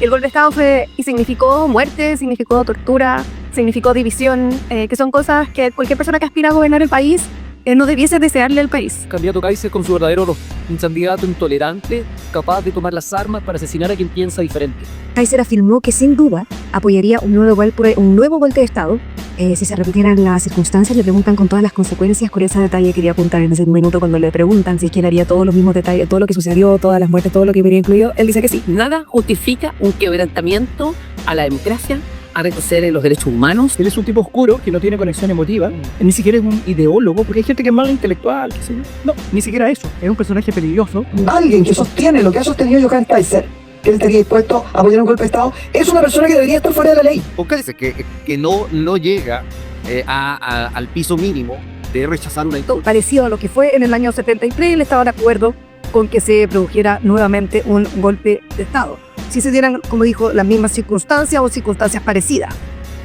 El golpe de Estado fue y significó muerte, significó tortura, significó división, que son cosas que cualquier persona que aspira a gobernar el país no debiese desearle al país. El candidato Kaiser con su verdadero rostro, un candidato intolerante, capaz de tomar las armas para asesinar a quien piensa diferente. Kaiser afirmó que sin duda apoyaría un nuevo golpe de Estado si se repitieran las circunstancias. Le preguntan con todas las consecuencias. Con ese detalle quería apuntar en ese minuto cuando le preguntan si es que él haría todos los mismos detalles, todo lo que sucedió, todas las muertes, todo lo que hubiera incluido. Él dice que sí. Nada justifica un quebrantamiento a la democracia, a retroceder en los derechos humanos. Él es un tipo oscuro que no tiene conexión emotiva, ni siquiera es un ideólogo, porque hay gente que es más intelectual, qué sé yo. No, ni siquiera eso, es un personaje peligroso. Alguien que sostiene lo que ha sostenido Johannes Kaiser, que él estaría dispuesto a apoyar un golpe de Estado, es una persona que debería estar fuera de la ley. O Kaiser que no llega al piso mínimo de rechazar una dictadura. Parecido a lo que fue en el año 73, él estaba de acuerdo con que se produjera nuevamente un golpe de Estado, si se dieran, como dijo, las mismas circunstancias o circunstancias parecidas.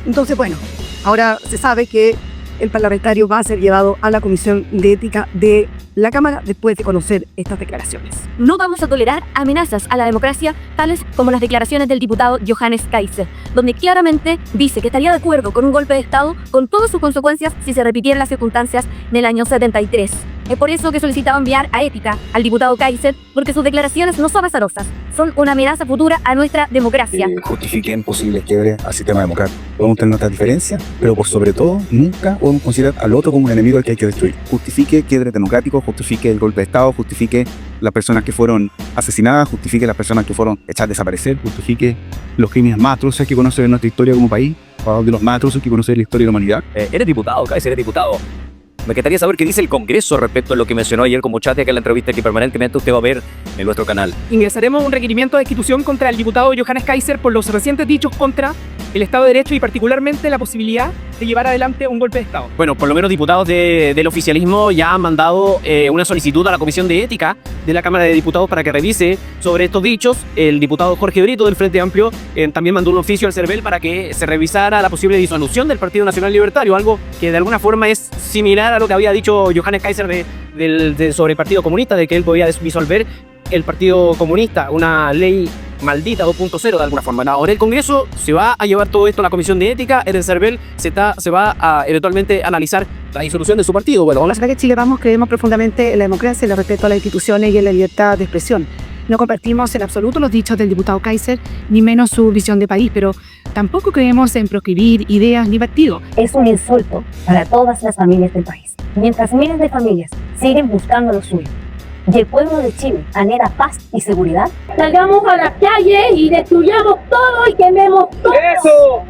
Entonces, bueno, ahora se sabe que el parlamentario va a ser llevado a la Comisión de Ética de la Cámara después de conocer estas declaraciones. No vamos a tolerar amenazas a la democracia tales como las declaraciones del diputado Johannes Kaiser, donde claramente dice que estaría de acuerdo con un golpe de Estado con todas sus consecuencias si se repitieran las circunstancias del año 73. Es por eso que solicitaba enviar a ética al diputado Kaiser, porque sus declaraciones no son azarosas, son una amenaza futura a nuestra democracia. Justifiquen posibles quiebres al sistema democrático. Podemos tener nuestras diferencias, pero por sobre todo, nunca podemos considerar al otro como un enemigo al que hay que destruir. Justifique quiebres democráticos, justifique el golpe de Estado, justifique las personas que fueron asesinadas, justifique las personas que fueron echadas a desaparecer, justifique los crímenes más atroces que conoce nuestra historia como país, o de los más atroces que conoce la historia de la humanidad. Eres diputado, Kaiser, eres diputado. Me encantaría saber qué dice el Congreso respecto a lo que mencionó ayer con Muchate, que es la entrevista que permanentemente usted va a ver en nuestro canal. Ingresaremos un requerimiento de destitución contra el diputado Johannes Kaiser por los recientes dichos contra el Estado de Derecho y particularmente la posibilidad de llevar adelante un golpe de Estado. Bueno, por lo menos diputados del oficialismo ya han mandado una solicitud a la Comisión de Ética de la Cámara de Diputados para que revise sobre estos dichos. El diputado Jorge Brito del Frente Amplio también mandó un oficio al CERVEL para que se revisara la posible disolución del Partido Nacional Libertario, algo que de alguna forma es similar a lo que había dicho Johannes Kaiser sobre el Partido Comunista, de que él podía disolver el Partido Comunista, una ley maldita 2.0 de alguna forma. Ahora el Congreso se va a llevar todo esto a la Comisión de Ética, en el CERVEL se va a eventualmente analizar la disolución de su partido. Bueno, la verdad que Chile Vamos creemos profundamente en la democracia, en el respeto a las instituciones y en la libertad de expresión. No compartimos en absoluto los dichos del diputado Kaiser, ni menos su visión de país, pero tampoco creemos en proscribir ideas ni partidos. Es un insulto para todas las familias del país. Mientras miles de familias siguen buscando lo suyo y el pueblo de Chile anhela paz y seguridad, salgamos a las calles y destruyamos todo y quememos todo. ¡Eso!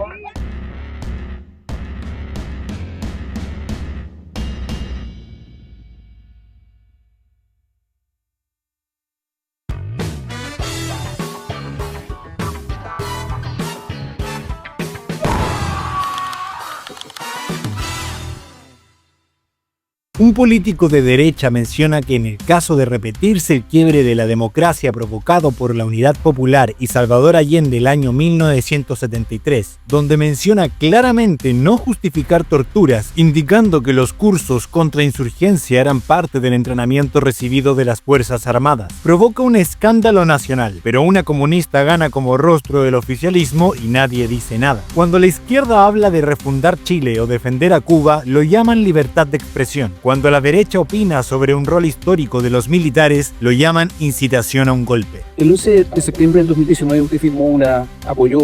Un político de derecha menciona que en el caso de repetirse el quiebre de la democracia provocado por la Unidad Popular y Salvador Allende el año 1973, donde menciona claramente no justificar torturas, indicando que los cursos contra insurgencia eran parte del entrenamiento recibido de las Fuerzas Armadas, provoca un escándalo nacional, pero una comunista gana como rostro del oficialismo y nadie dice nada. Cuando la izquierda habla de refundar Chile o defender a Cuba, lo llaman libertad de expresión. Cuando la derecha opina sobre un rol histórico de los militares, lo llaman incitación a un golpe. El 11 de septiembre del 2019 usted apoyó,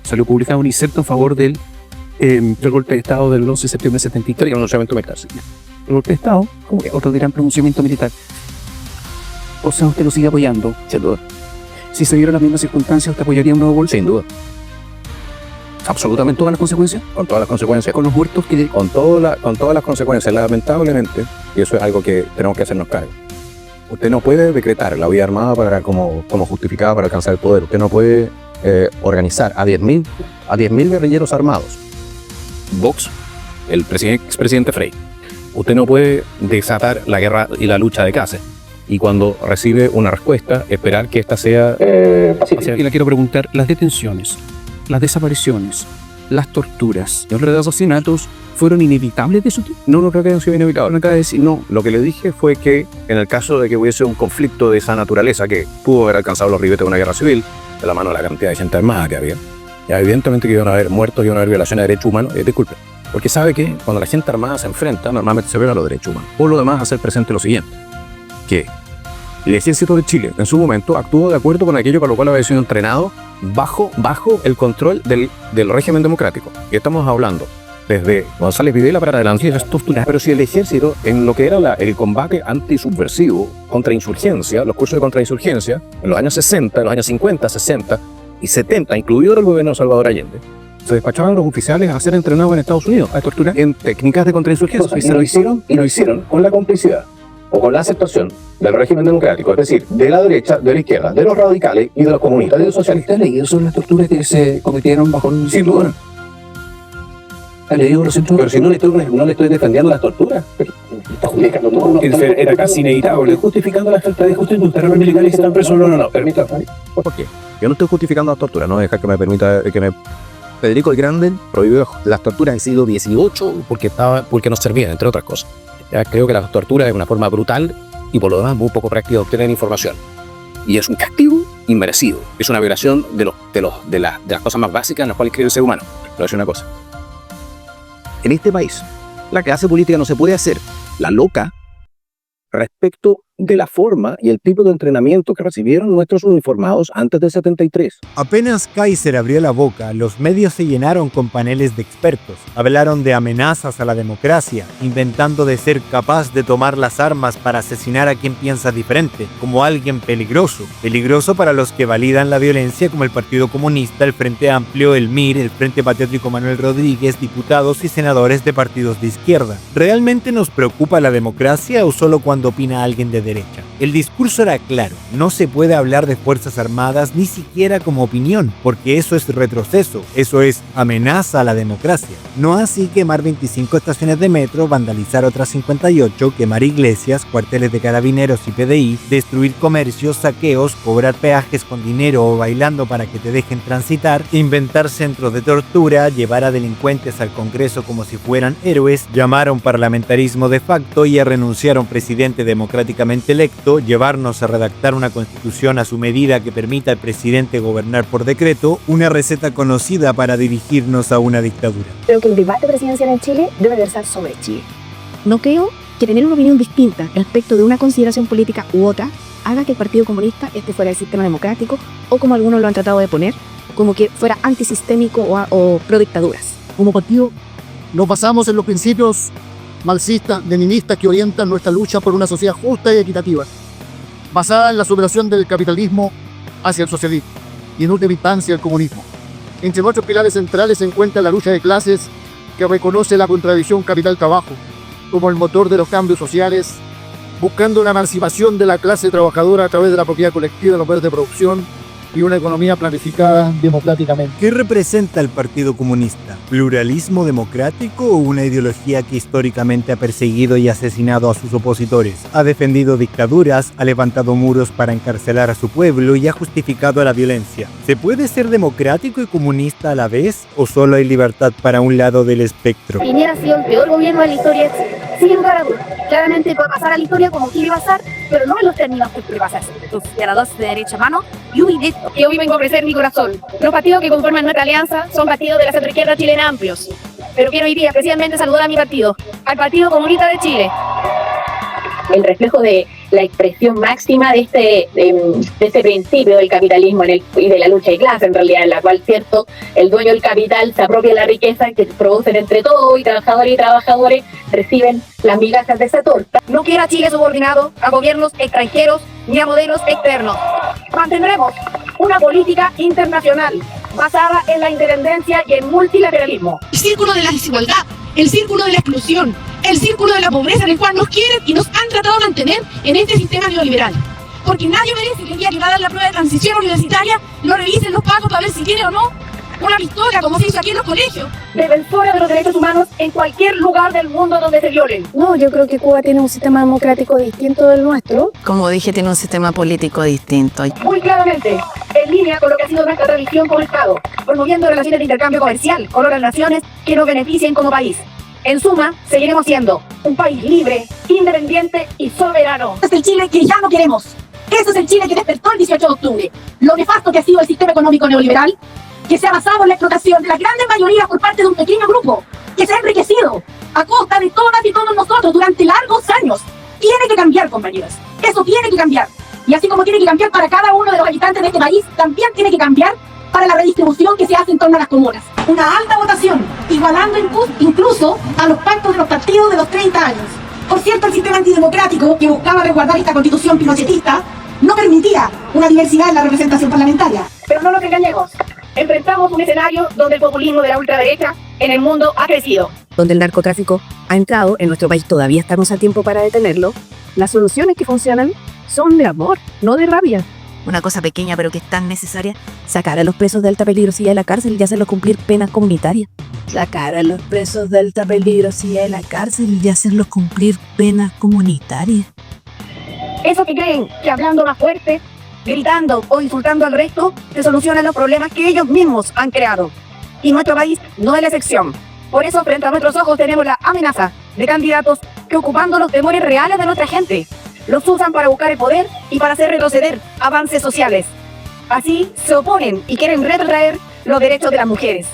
salió publicado un inserto en favor del golpe de Estado del 11 de septiembre del 73 y el pronunciamiento militar. El golpe de Estado, como que otros dirán pronunciamiento militar. O sea, usted lo sigue apoyando, sin duda. Si se dieran las mismas circunstancias, ¿usted apoyaría un nuevo golpe? Sin duda. ¿Absolutamente todas las consecuencias? Con todas las consecuencias. ¿Con los muertos? Con todas las consecuencias, lamentablemente, y eso es algo que tenemos que hacernos cargo. Usted no puede decretar la vía armada como justificada para alcanzar el poder. Usted no puede organizar a 10.000 guerrilleros armados. Vox, el expresidente Frei. Usted no puede desatar la guerra y la lucha de clases. Y cuando recibe una respuesta, esperar que ésta sea pacífica. Y le quiero preguntar, las detenciones, las desapariciones, las torturas y los asesinatos fueron inevitables de su tiempo? No creo que hayan sido inevitables. No acaba de decir, no. Lo que le dije fue que en el caso de que hubiese un conflicto de esa naturaleza que pudo haber alcanzado los ribetes de una guerra civil, de la mano de la cantidad de gente armada que había, ya evidentemente que iban a haber muertos, iban a haber violaciones de derechos humanos, disculpe. Porque sabe que cuando la gente armada se enfrenta, normalmente se viola los derechos humanos. Por lo demás, hacer presente lo siguiente, que el ejército de Chile, en su momento, actuó de acuerdo con aquello con lo cual había sido entrenado bajo el control del régimen democrático. Y estamos hablando desde González Videla para adelante, las torturas. Pero si el ejército, en lo que era el combate antisubversivo, contrainsurgencia, los cursos de contrainsurgencia, en los años 60, en los años 50, 60 y 70, incluido el gobierno de Salvador Allende, se despachaban los oficiales a ser entrenados en Estados Unidos a torturar en técnicas de contrainsurgencia. Y lo hicieron con la complicidad o con la aceptación del régimen democrático, es decir, de la derecha, de la izquierda, de los radicales y de los comunistas, de los socialistas. ¿Y eso son las torturas que se cometieron bajo un... Sin duda. Pero si no le estoy defendiendo las torturas, pero está justificando todo. Era casi inevitable. Estoy justificando la falta de justicia. Ustedes militares que están presos. No, permítame. ¿Por qué? Yo no estoy justificando las torturas, no deja que me permita que me... Federico el Grande prohibió las torturas en el siglo XVIII porque nos servían, entre otras cosas. Ya creo que las torturas es una forma brutal y por lo demás muy poco práctica de obtener información. Y es un castigo inmerecido. Es una violación de las cosas más básicas en las cuales cree el ser humano. Pero voy a decir una cosa. En este país, la clase política no se puede hacer la loca respecto de la forma y el tipo de entrenamiento que recibieron nuestros uniformados antes del 73. Apenas Kaiser abrió la boca, los medios se llenaron con paneles de expertos. Hablaron de amenazas a la democracia, inventando de ser capaz de tomar las armas para asesinar a quien piensa diferente, como alguien peligroso. Peligroso para los que validan la violencia como el Partido Comunista, el Frente Amplio, el MIR, el Frente Patriótico Manuel Rodríguez, diputados y senadores de partidos de izquierda. ¿Realmente nos preocupa la democracia o solo cuando opina alguien de derecha? El discurso era claro, no se puede hablar de Fuerzas Armadas ni siquiera como opinión, porque eso es retroceso, eso es amenaza a la democracia. No así quemar 25 estaciones de metro, vandalizar otras 58, quemar iglesias, cuarteles de carabineros y PDI, destruir comercios, saqueos, cobrar peajes con dinero o bailando para que te dejen transitar, inventar centros de tortura, llevar a delincuentes al Congreso como si fueran héroes, llamar a un parlamentarismo de facto y a renunciar a un presidente democráticamente electo, llevarnos a redactar una constitución a su medida que permita al presidente gobernar por decreto, una receta conocida para dirigirnos a una dictadura. Creo que el debate presidencial en Chile debe versar sobre Chile. No creo que tener una opinión distinta respecto de una consideración política u otra haga que el Partido Comunista esté fuera del sistema democrático o, como algunos lo han tratado de poner, como que fuera antisistémico o pro dictaduras. Como partido nos basamos en los principios marxistas, leninistas que orientan nuestra lucha por una sociedad justa y equitativa, basada en la superación del capitalismo hacia el socialismo y en última instancia el comunismo. Entre nuestros pilares centrales se encuentra la lucha de clases que reconoce la contradicción capital-trabajo como el motor de los cambios sociales, buscando una emancipación de la clase trabajadora a través de la propiedad colectiva de los medios de producción y una economía planificada democráticamente. ¿Qué representa el Partido Comunista? ¿Pluralismo democrático o una ideología que históricamente ha perseguido y asesinado a sus opositores? Ha defendido dictaduras, ha levantado muros para encarcelar a su pueblo y ha justificado la violencia. ¿Se puede ser democrático y comunista a la vez o solo hay libertad para un lado del espectro? Piñera ha sido el peor gobierno de la historia de Chile, sin lugar a dudas. Claramente puede pasar a la historia como quiere pasar, pero no en los términos que quiere pasar. Los senadores de derecha mano y directo. Que hoy vengo a ofrecer mi corazón. Los partidos que conforman nuestra alianza son partidos de la centroizquierda chilena amplios. Pero quiero hoy día especialmente saludar a mi partido, al Partido Comunista de Chile. El reflejo de la expresión máxima de este principio del capitalismo y de la lucha de clase, en realidad, en la cual, cierto, el dueño del capital se apropia de la riqueza que producen entre todos y trabajadores reciben las migajas de esa torta. No quiero a Chile subordinado a gobiernos extranjeros ni a modelos externos. Mantendremos una política internacional basada en la independencia y el multilateralismo. El círculo de la desigualdad, el círculo de la exclusión, el círculo de la pobreza en el cual nos quieren y nos han tratado de mantener en este sistema neoliberal. Porque nadie merece que el día que va a dar la prueba de transición universitaria lo revisen los pagos para ver si tiene o no una pistola, como se hizo aquí en los colegios. Defensora de los derechos humanos en cualquier lugar del mundo donde se violen. No, yo creo que Cuba tiene un sistema democrático distinto del nuestro. Como dije, tiene un sistema político distinto. Muy claramente, en línea con lo que ha sido nuestra tradición como Estado, promoviendo relaciones de intercambio comercial con otras naciones que nos beneficien como país. En suma, seguiremos siendo un país libre, independiente y soberano. Este es el Chile que ya no queremos. Ese es el Chile que despertó el 18 de octubre. Lo nefasto que ha sido el sistema económico neoliberal, que se ha basado en la explotación de las grandes mayorías por parte de un pequeño grupo, que se ha enriquecido a costa de todas y todos nosotros durante largos años. Tiene que cambiar, compañeros. Eso tiene que cambiar. Y así como tiene que cambiar para cada uno de los habitantes de este país, también tiene que cambiar para la redistribución que se hace en torno a las comunas. Una alta votación, igualando incluso a los pactos de los partidos de los 30 años. Por cierto, el sistema antidemocrático que buscaba resguardar esta constitución pinochetista no permitía una diversidad en la representación parlamentaria. Pero no nos engañemos. Enfrentamos un escenario donde el populismo de la ultraderecha en el mundo ha crecido. Donde el narcotráfico ha entrado en nuestro país, todavía estamos a tiempo para detenerlo. Las soluciones que funcionan son de amor, no de rabia. Una cosa pequeña pero que es tan necesaria: sacar a los presos de alta peligrosidad de la cárcel y hacerlos cumplir penas comunitarias. Sacar a los presos de alta peligrosidad de la cárcel y hacerlos cumplir penas comunitarias. Eso que creen que hablando más fuerte, gritando o insultando al resto, se solucionan los problemas que ellos mismos han creado. Y nuestro país no es la excepción. Por eso, frente a nuestros ojos tenemos la amenaza de candidatos que, ocupando los temores reales de nuestra gente, los usan para buscar el poder y para hacer retroceder avances sociales. Así se oponen y quieren retrotraer los derechos de las mujeres,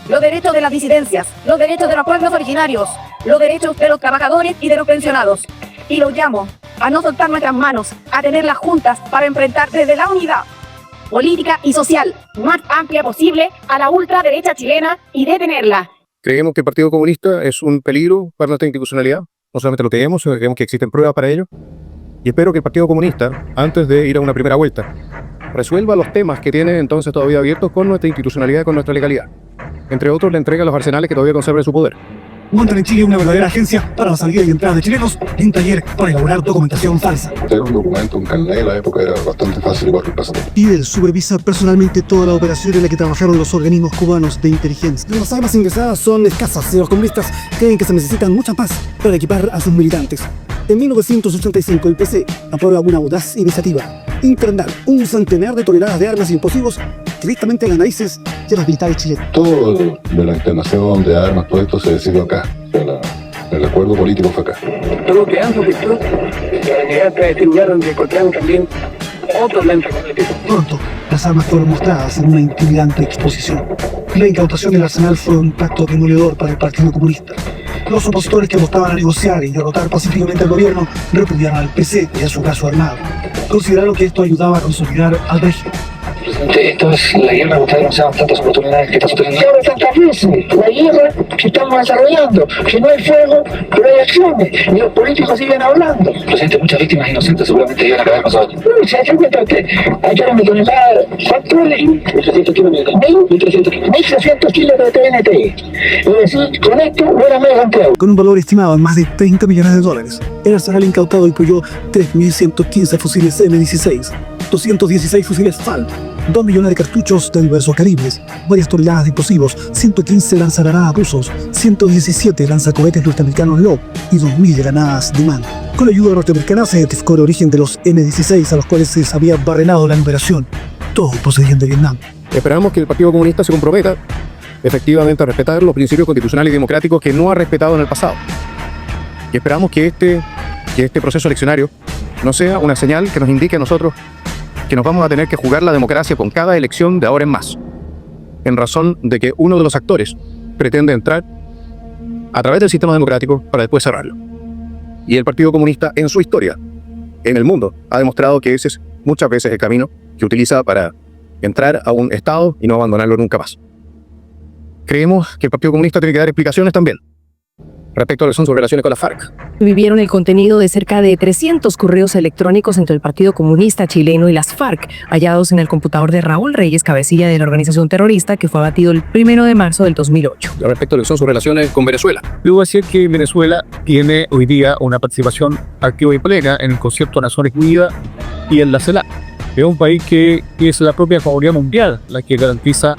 los derechos de las disidencias, los derechos de los pueblos originarios, los derechos de los trabajadores y de los pensionados. Y los llamo a no soltar nuestras manos, a tenerlas juntas para enfrentar desde la unidad política y social más amplia posible a la ultraderecha chilena y detenerla. Creemos que el Partido Comunista es un peligro para nuestra institucionalidad. No solamente lo creemos, sino que creemos que existen pruebas para ello. Y espero que el Partido Comunista, antes de ir a una primera vuelta, resuelva los temas que tiene entonces todavía abiertos con nuestra institucionalidad y con nuestra legalidad. Entre otros, le entrega los arsenales que todavía conserva en su poder. Montan en Chile una verdadera agencia para la salida y entrada de chilenos y un taller para elaborar documentación falsa. Tener un documento, un carnet en la época era bastante fácil igual que el pasaporte. Y él supervisa personalmente toda la operación en la que trabajaron los organismos cubanos de inteligencia. Las armas ingresadas son escasas y los comunistas creen que se necesitan muchas más para equipar a sus militantes. En 1985 el PC aprueba una audaz iniciativa: internar un centenar de toneladas de armas y explosivos directamente en las narices de los militares chilenos. Todo de la internación de armas, todo esto se decidió acá. El acuerdo político fue acá. Todo lo que han solicitado, estimularon que encontraron también otros lentes. Pronto, las armas fueron mostradas en una intimidante exposición. La incautación del arsenal fue un pacto demoledor para el Partido Comunista. Los opositores que apostaban a negociar y derrotar pacíficamente al gobierno repudiaron al PC y a su brazo armado. Consideraron que esto ayudaba a consolidar al régimen. Esto es la guerra, ustedes no saben tantas oportunidades que estamos teniendo. Se habla tantas veces, la guerra que estamos desarrollando, que no hay fuego, pero hay acciones, y los políticos siguen hablando. Presidente, muchas víctimas inocentes seguramente iban a caer nosotros. ¿Se hace cuenta usted? Hay una tonelada, ¿cuánto es? 1.300 kilos. 1.300 kilos de TNT. Es decir, con esto no era medio campeón. Con un valor estimado en más de 30 millones de dólares, el arsenal incautado incluyó 3.115 fusiles M16, 216 fusiles FAL, 2 millones de cartuchos de diversos calibres, varias toneladas de explosivos, 115 lanzagranadas rusos, 117 lanzacohetes norteamericanos Lob y 2.000 granadas de mano. Con la ayuda norteamericana se identificó el origen de los M16 a los cuales se les había barrenado la numeración. Todos procedían de Vietnam. Esperamos que el Partido Comunista se comprometa efectivamente a respetar los principios constitucionales y democráticos que no ha respetado en el pasado. Y esperamos que este proceso eleccionario no sea una señal que nos indique a nosotros que nos vamos a tener que jugar la democracia con cada elección de ahora en más, en razón de que uno de los actores pretende entrar a través del sistema democrático para después cerrarlo. Y el Partido Comunista en su historia, en el mundo, ha demostrado que ese es muchas veces el camino que utiliza para entrar a un Estado y no abandonarlo nunca más. Creemos que el Partido Comunista tiene que dar explicaciones también respecto a lo que son sus relaciones con la FARC. Vivieron el contenido de cerca de 300 correos electrónicos entre el Partido Comunista Chileno y las FARC, hallados en el computador de Raúl Reyes, cabecilla de la organización terrorista que fue abatido el 1 de marzo del 2008. Respecto a lo que son sus relaciones con Venezuela. Debo decir que Venezuela tiene hoy día una participación activa y plena en el Concierto de Naciones Unidas y en la CELAC. Es un país que es la propia comunidad mundial la que garantiza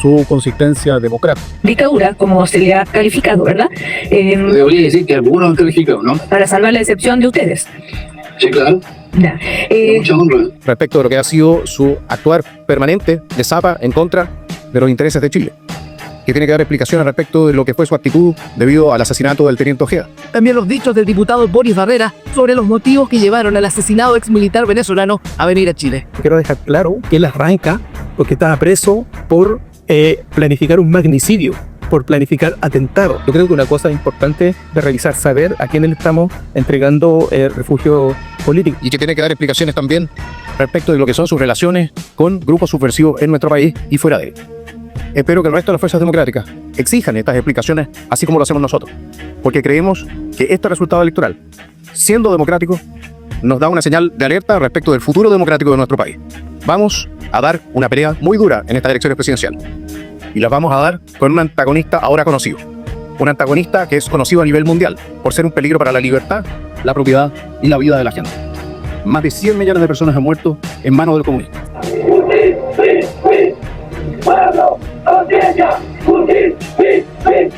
su consistencia democrática. Dictadura, como se le ha calificado, ¿verdad? Debería decir que algunos han calificado, ¿no? Para salvar la excepción de ustedes. Sí, claro. Ya. Mucha honra. Respecto de lo que ha sido su actuar permanente de Zapa en contra de los intereses de Chile, que tiene que dar explicaciones respecto de lo que fue su actitud debido al asesinato del teniente Ojeda. También los dichos del diputado Boris Barrera sobre los motivos que llevaron al asesinado exmilitar venezolano a venir a Chile. Quiero dejar claro que él arranca porque estaba preso por planificar un magnicidio, por planificar atentado. Yo creo que una cosa importante de revisar, saber a quién le estamos entregando refugio político. Y que tiene que dar explicaciones también respecto de lo que son sus relaciones con grupos subversivos en nuestro país y fuera de él. Espero que el resto de las fuerzas democráticas exijan estas explicaciones, así como lo hacemos nosotros, porque creemos que este resultado electoral, siendo democrático, nos da una señal de alerta respecto del futuro democrático de nuestro país. Vamos a dar una pelea muy dura en estas elecciones presidenciales, y las vamos a dar con un antagonista ahora conocido, un antagonista que es conocido a nivel mundial por ser un peligro para la libertad, la propiedad y la vida de la gente. Más de 100 millones de personas han muerto en manos del comunismo. ¡Pueblo! ¡Audiencia! ¡Fusil! ¡Fin! ¡Fin!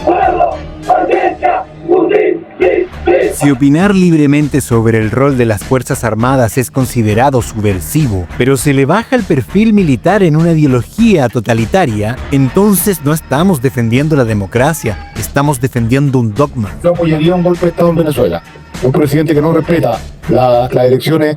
¡Pueblo! ¡Audiencia! ¡Fusil! ¡Fin! ¡Fin! Si opinar libremente sobre el rol de las Fuerzas Armadas es considerado subversivo, pero se le baja el perfil militar en una ideología totalitaria, entonces no estamos defendiendo la democracia, estamos defendiendo un dogma. Yo apoyaría un golpe de Estado en Venezuela. Un presidente que no respeta las elecciones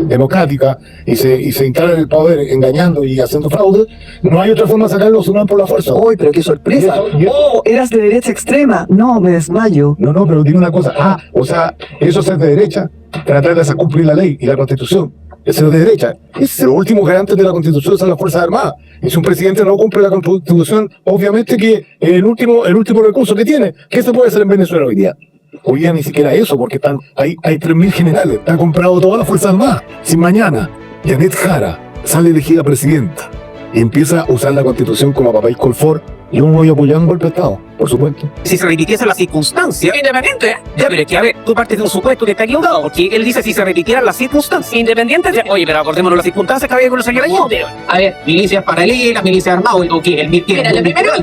democráticas y se instala en el poder engañando y haciendo fraude, no hay otra forma de sacarlo sino por la fuerza. ¡Uy, pero qué sorpresa! ¡Oh, eras de derecha extrema! No, me desmayo. No, pero tiene una cosa. O sea, eso es ser de derecha, tratar de hacer cumplir la ley y la Constitución. Es ser de derecha. Es el último garante de la Constitución, son las Fuerzas Armadas. Y si un presidente no cumple la Constitución, obviamente que el último recurso que tiene, ¿qué se puede hacer en Venezuela hoy día? Hoy día ni siquiera eso, porque hay 3.000 generales, está comprado todas las Fuerzas Armadas. Si mañana Janet Jara sale elegida presidenta y empieza a usar la Constitución como papel colfor, yo no voy a apoyar un golpe de Estado, por supuesto. Si se repitiese la circunstancia, independiente, ya, pero es que a ver, tú partes de un supuesto que está equivocado, porque él dice si se repitieran las circunstancias, independientes de, oye, pero acordémonos las circunstancias que había con los señores Allende. A ver, milicias paralelas, milicias armadas, o que el MIR. Mira, lo primero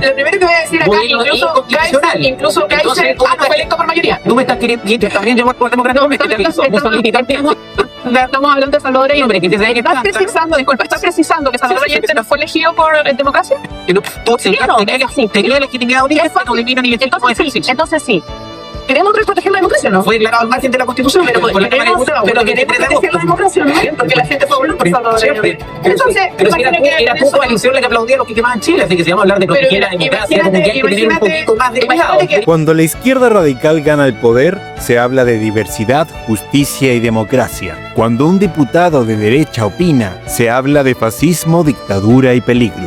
que voy a decir acá, incluso Kaiser fue electo por mayoría. Tú me estás queriendo también llamar por democracia, me estamos hablando de Salvador Allende. ¿Estás precisando que Salvador Allende no fue elegido por democracia? Tenía legitimidad honesta, no elimina ni entonces sí. ¿Queremos proteger la democracia o no? Fue declarado al margen de la Constitución, pero queremos proteger la democracia, ¿no? Porque la gente fue por Salvador Allende. Entonces, pero si era tu coalición la que aplaudía a los que quemaban Chile, así que si vamos a hablar de proteger la democracia, como que hay que tener un poquito más de cuidado. Cuando la izquierda radical gana el poder, se habla de diversidad, justicia y democracia. Cuando un diputado de derecha opina, se habla de fascismo, dictadura y peligro.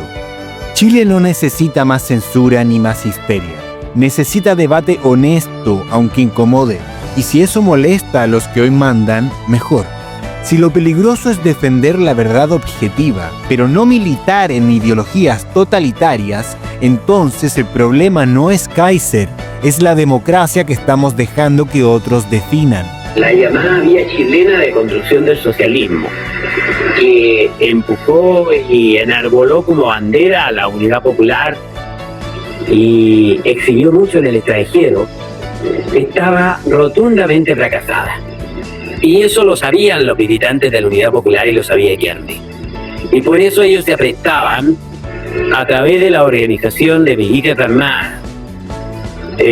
Chile no necesita más censura ni más histeria. Necesita debate honesto, aunque incomode. Y si eso molesta a los que hoy mandan, mejor. Si lo peligroso es defender la verdad objetiva, pero no militar en ideologías totalitarias, entonces el problema no es Kaiser, es la democracia que estamos dejando que otros definan. La llamada vía chilena de construcción del socialismo, que empujó y enarboló como bandera a la unidad popular y exhibió mucho en el extranjero, estaba rotundamente fracasada. Y eso lo sabían los militantes de la Unidad Popular y lo sabía Allende. Y por eso ellos se aprestaban, a través de la organización de milicias armadas,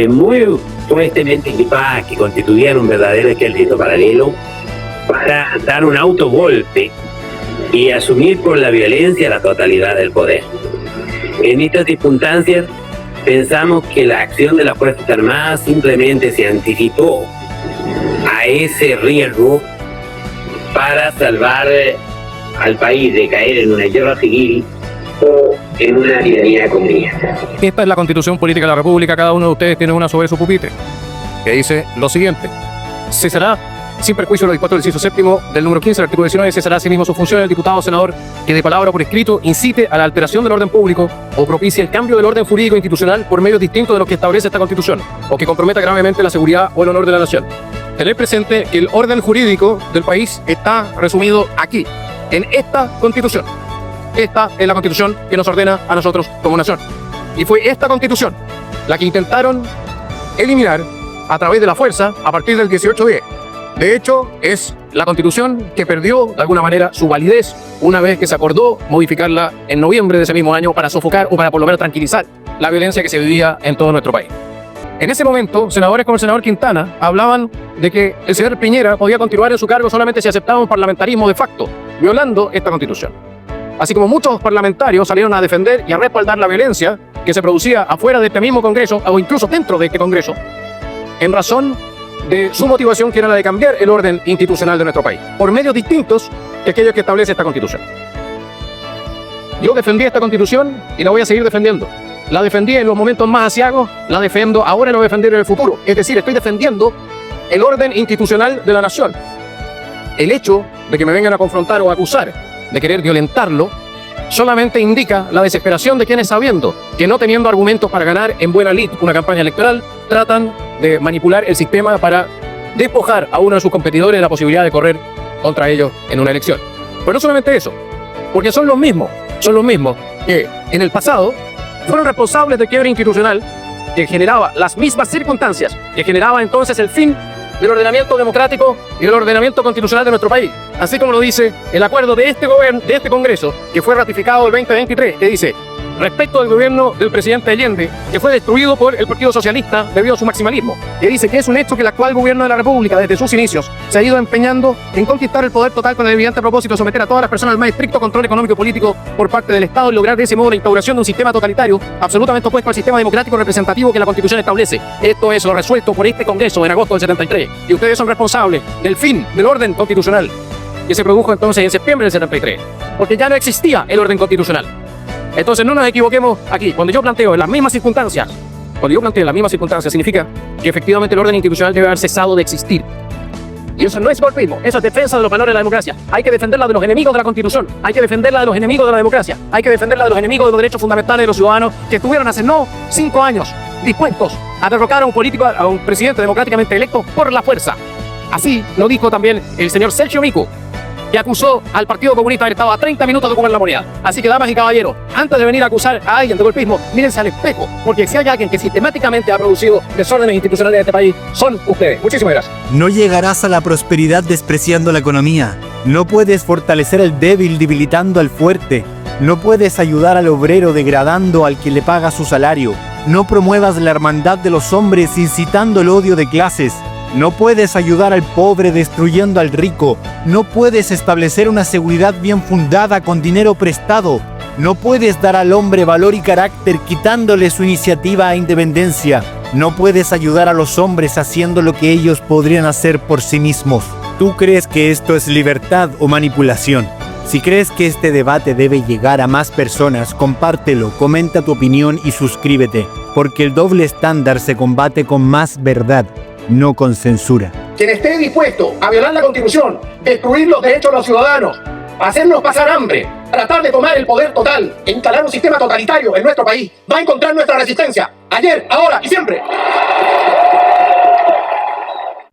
muy fuertemente equipadas, que constituían un verdadero ejército paralelo, para dar un autogolpe y asumir por la violencia la totalidad del poder. En estas circunstancias, pensamos que la acción de las Fuerzas Armadas simplemente se anticipó a ese riesgo para salvar al país de caer en una guerra civil o en una tiranía comunista. Esta es la Constitución Política de la República, cada uno de ustedes tiene una sobre su pupitre, que dice lo siguiente: cesará, sin perjuicio de lo dispuesto del inciso séptimo del número 15 del artículo 19, cesará asimismo su función el diputado o senador que de palabra o por escrito incite a la alteración del orden público o propicie el cambio del orden jurídico institucional por medios distintos de los que establece esta Constitución o que comprometa gravemente la seguridad o el honor de la nación. Tener presente que el orden jurídico del país está resumido aquí, en esta Constitución. esta es la Constitución que nos ordena a nosotros como nación. Y fue esta Constitución la que intentaron eliminar a través de la fuerza a partir del 1810. De hecho, es la Constitución que perdió de alguna manera su validez una vez que se acordó modificarla en noviembre de ese mismo año para sofocar o para por lo menos tranquilizar la violencia que se vivía en todo nuestro país. En ese momento, senadores como el senador Quintana hablaban de que el señor Piñera podía continuar en su cargo solamente si aceptaba un parlamentarismo de facto, violando esta Constitución. Así como muchos parlamentarios salieron a defender y a respaldar la violencia que se producía afuera de este mismo Congreso o incluso dentro de este Congreso, en razón de su motivación, que era la de cambiar el orden institucional de nuestro país, por medios distintos que aquellos que establece esta Constitución. Yo defendí esta Constitución y la voy a seguir defendiendo. La defendí en los momentos más aciagos, la defiendo ahora y la voy a defender en el futuro. Es decir, estoy defendiendo el orden institucional de la nación. El hecho de que me vengan a confrontar o a acusar de querer violentarlo solamente indica la desesperación de quienes, sabiendo que no teniendo argumentos para ganar en buena lid una campaña electoral, tratan de manipular el sistema para despojar a uno de sus competidores de la posibilidad de correr contra ellos en una elección. Pero no solamente eso, porque son los mismos que en el pasado fueron responsables del quiebre institucional que generaba las mismas circunstancias, que generaba entonces el fin del ordenamiento democrático y del ordenamiento constitucional de nuestro país. Así como lo dice el acuerdo de este gobierno, de este Congreso, que fue ratificado el 2023, que dice: respecto al gobierno del presidente Allende, que fue destruido por el Partido Socialista debido a su maximalismo, que dice que es un hecho que el actual gobierno de la República, desde sus inicios, se ha ido empeñando en conquistar el poder total con el evidente propósito de someter a todas las personas al más estricto control económico y político por parte del Estado y lograr de ese modo la instauración de un sistema totalitario absolutamente opuesto al sistema democrático representativo que la Constitución establece. Esto es lo resuelto por este Congreso en agosto del 73, y ustedes son responsables del fin del orden constitucional que se produjo entonces en septiembre del 73, porque ya no existía el orden constitucional. Entonces no nos equivoquemos aquí. Cuando yo planteo en las mismas circunstancias, significa que efectivamente el orden institucional debe haber cesado de existir. Y eso no es golpismo, eso es defensa de los valores de la democracia. Hay que defenderla de los enemigos de la Constitución, hay que defenderla de los enemigos de la democracia, hay que defenderla de los enemigos de los derechos fundamentales de los ciudadanos que estuvieron hace 5 años dispuestos a derrocar a un político, a un presidente democráticamente electo por la fuerza. Así lo dijo también el señor Sergio Mico, que acusó al Partido Comunista de haber estado a 30 minutos de ocupar la moneda. Así que, damas y caballeros, antes de venir a acusar a alguien de golpismo, mírense al espejo, porque si hay alguien que sistemáticamente ha producido desórdenes institucionales en este país, son ustedes. Muchísimas gracias. No llegarás a la prosperidad despreciando la economía. No puedes fortalecer al débil debilitando al fuerte. No puedes ayudar al obrero degradando al que le paga su salario. No promuevas la hermandad de los hombres incitando el odio de clases. No puedes ayudar al pobre destruyendo al rico. No puedes establecer una seguridad bien fundada con dinero prestado. No puedes dar al hombre valor y carácter quitándole su iniciativa e independencia. No puedes ayudar a los hombres haciendo lo que ellos podrían hacer por sí mismos. ¿Tú crees que esto es libertad o manipulación? Si crees que este debate debe llegar a más personas, compártelo, comenta tu opinión y suscríbete, porque el doble estándar se combate con más verdad, no con censura. Quien esté dispuesto a violar la Constitución, destruir los derechos de los ciudadanos, hacernos pasar hambre, tratar de tomar el poder total e instalar un sistema totalitario en nuestro país, va a encontrar nuestra resistencia, ayer, ahora y siempre.